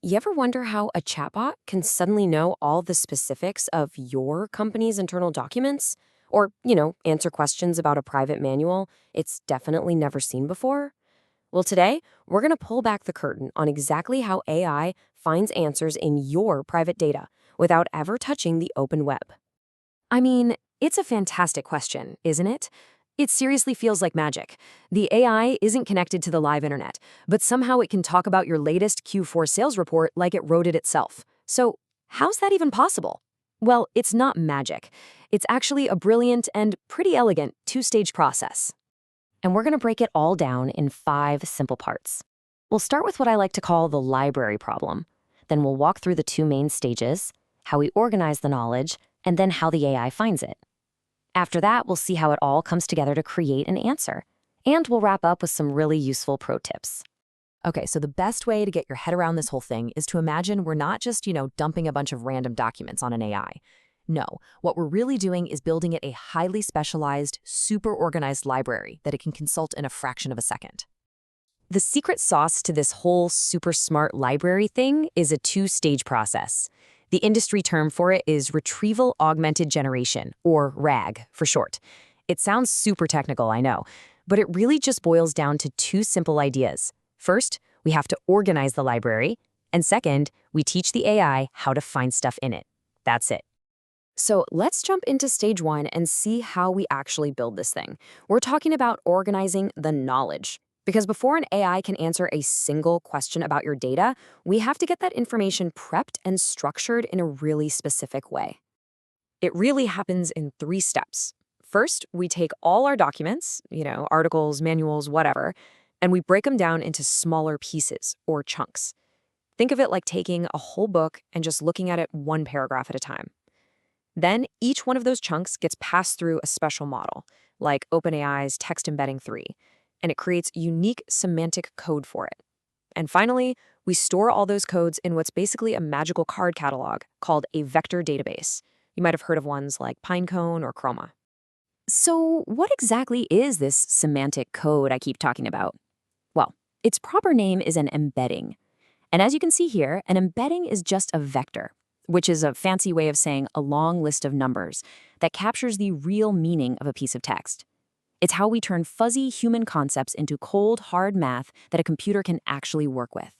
You ever wonder how a chatbot can suddenly know all the specifics of your company's internal documents? Or, answer questions about a private manual it's definitely never seen before? Well, today, we're going to pull back the curtain on exactly how AI finds answers in your private data without ever touching the open web. I mean, it's a fantastic question, isn't it? It seriously feels like magic. The AI isn't connected to the live internet, but somehow it can talk about your latest Q4 sales report like it wrote it itself. So, how's that even possible? Well, it's not magic. It's actually a brilliant and pretty elegant two-stage process. And we're going to break it all down in 5 simple parts. We'll start with what I like to call the library problem. Then we'll walk through the 2 main stages, how we organize the knowledge, and then how the AI finds it. After that, we'll see how it all comes together to create an answer. And we'll wrap up with some really useful pro tips. Okay, so the best way to get your head around this whole thing is to imagine we're not just, dumping a bunch of random documents on an AI. No, what we're really doing is building it a highly specialized, super organized library that it can consult in a fraction of a second. The secret sauce to this whole super smart library thing is a 2-stage process. The industry term for it is Retrieval-Augmented Generation, or RAG for short. It sounds super technical, I know, but it really just boils down to 2 simple ideas. First, we have to organize the library, and second, we teach the AI how to find stuff in it. That's it. So let's jump into stage 1 and see how we actually build this thing. We're talking about organizing the knowledge. Because before an AI can answer a single question about your data, we have to get that information prepped and structured in a really specific way. It really happens in 3 steps. First, we take all our documents, articles, manuals, whatever, and we break them down into smaller pieces or chunks. Think of it like taking a whole book and just looking at it 1 paragraph at a time. Then each one of those chunks gets passed through a special model, like OpenAI's Text Embedding 3, and it creates unique semantic code for it. And finally, we store all those codes in what's basically a magical card catalog called a vector database. You might have heard of ones like Pinecone or Chroma. So what exactly is this semantic code I keep talking about? Well, its proper name is an embedding. And as you can see here, an embedding is just a vector, which is a fancy way of saying a long list of numbers that captures the real meaning of a piece of text. It's how we turn fuzzy human concepts into cold, hard math that a computer can actually work with.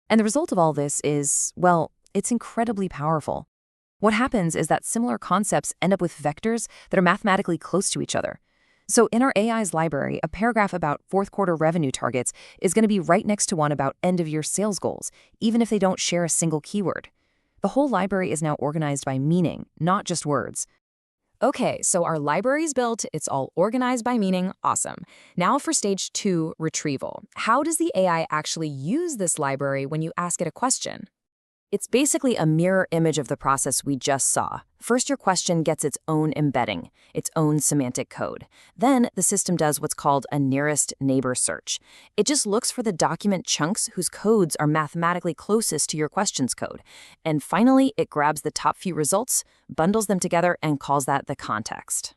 And the result of all this is, well, it's incredibly powerful. What happens is that similar concepts end up with vectors that are mathematically close to each other. So in our AI's library, a paragraph about fourth quarter revenue targets is going to be right next to one about end-of-year sales goals, even if they don't share a single keyword. The whole library is now organized by meaning, not just words. Okay, so our library's built, it's all organized by meaning, awesome. Now for stage 2, retrieval. How does the AI actually use this library when you ask it a question? It's basically a mirror image of the process we just saw. First, your question gets its own embedding, its own semantic code. Then, the system does what's called a nearest neighbor search. It just looks for the document chunks whose codes are mathematically closest to your question's code. And finally, it grabs the top few results, bundles them together, and calls that the context.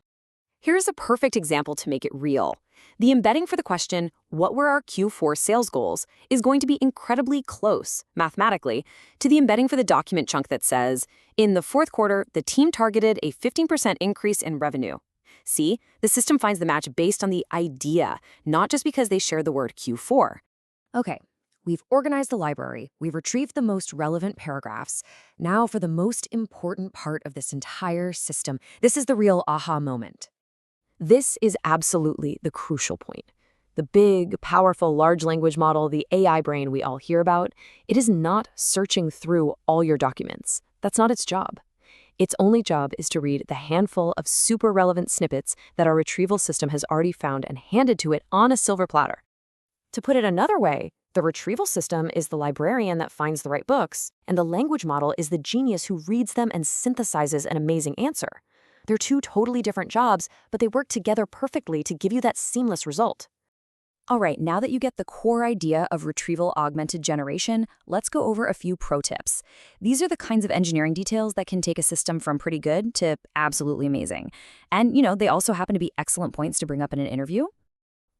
Here's a perfect example to make it real. The embedding for the question, what were our Q4 sales goals, is going to be incredibly close, mathematically, to the embedding for the document chunk that says, in the fourth quarter, the team targeted a 15% increase in revenue. See, the system finds the match based on the idea, not just because they share the word Q4. Okay, we've organized the library, we've retrieved the most relevant paragraphs. Now for the most important part of this entire system. This is the real aha moment. This is absolutely the crucial point. The big, powerful large language model, the AI brain we all hear about, it is not searching through all your documents. That's not its job. Its only job is to read the handful of super relevant snippets that our retrieval system has already found and handed to it on a silver platter. To put it another way, the retrieval system is the librarian that finds the right books, and the language model is the genius who reads them and synthesizes an amazing answer. They're 2 totally different jobs, but they work together perfectly to give you that seamless result. All right, now that you get the core idea of retrieval-augmented generation, let's go over a few pro tips. These are the kinds of engineering details that can take a system from pretty good to absolutely amazing. And, they also happen to be excellent points to bring up in an interview.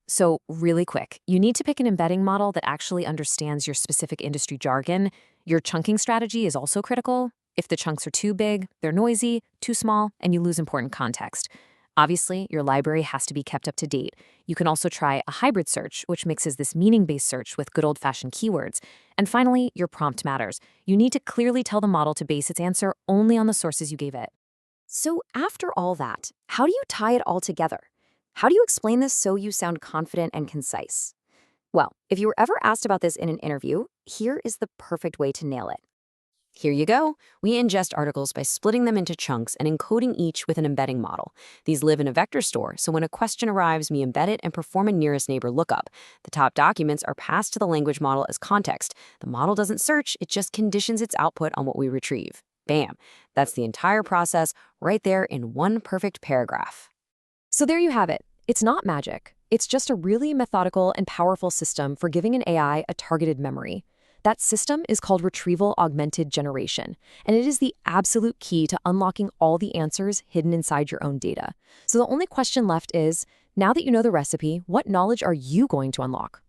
So, really quick, you need to pick an embedding model that actually understands your specific industry jargon. Your chunking strategy is also critical. If the chunks are too big, they're noisy, too small, and you lose important context. Obviously, your library has to be kept up to date. You can also try a hybrid search, which mixes this meaning-based search with good old-fashioned keywords. And finally, your prompt matters. You need to clearly tell the model to base its answer only on the sources you gave it. So after all that, how do you tie it all together? How do you explain this so you sound confident and concise? Well, if you were ever asked about this in an interview, here is the perfect way to nail it. Here you go. We ingest articles by splitting them into chunks and encoding each with an embedding model. These live in a vector store, so when a question arrives, we embed it and perform a nearest neighbor lookup. The top documents are passed to the language model as context. The model doesn't search, it just conditions its output on what we retrieve. Bam! That's the entire process right there in one perfect paragraph. So there you have it. It's not magic. It's just a really methodical and powerful system for giving an AI a targeted memory. That system is called Retrieval-Augmented Generation, and it is the absolute key to unlocking all the answers hidden inside your own data. So the only question left is, now that you know the recipe, what knowledge are you going to unlock?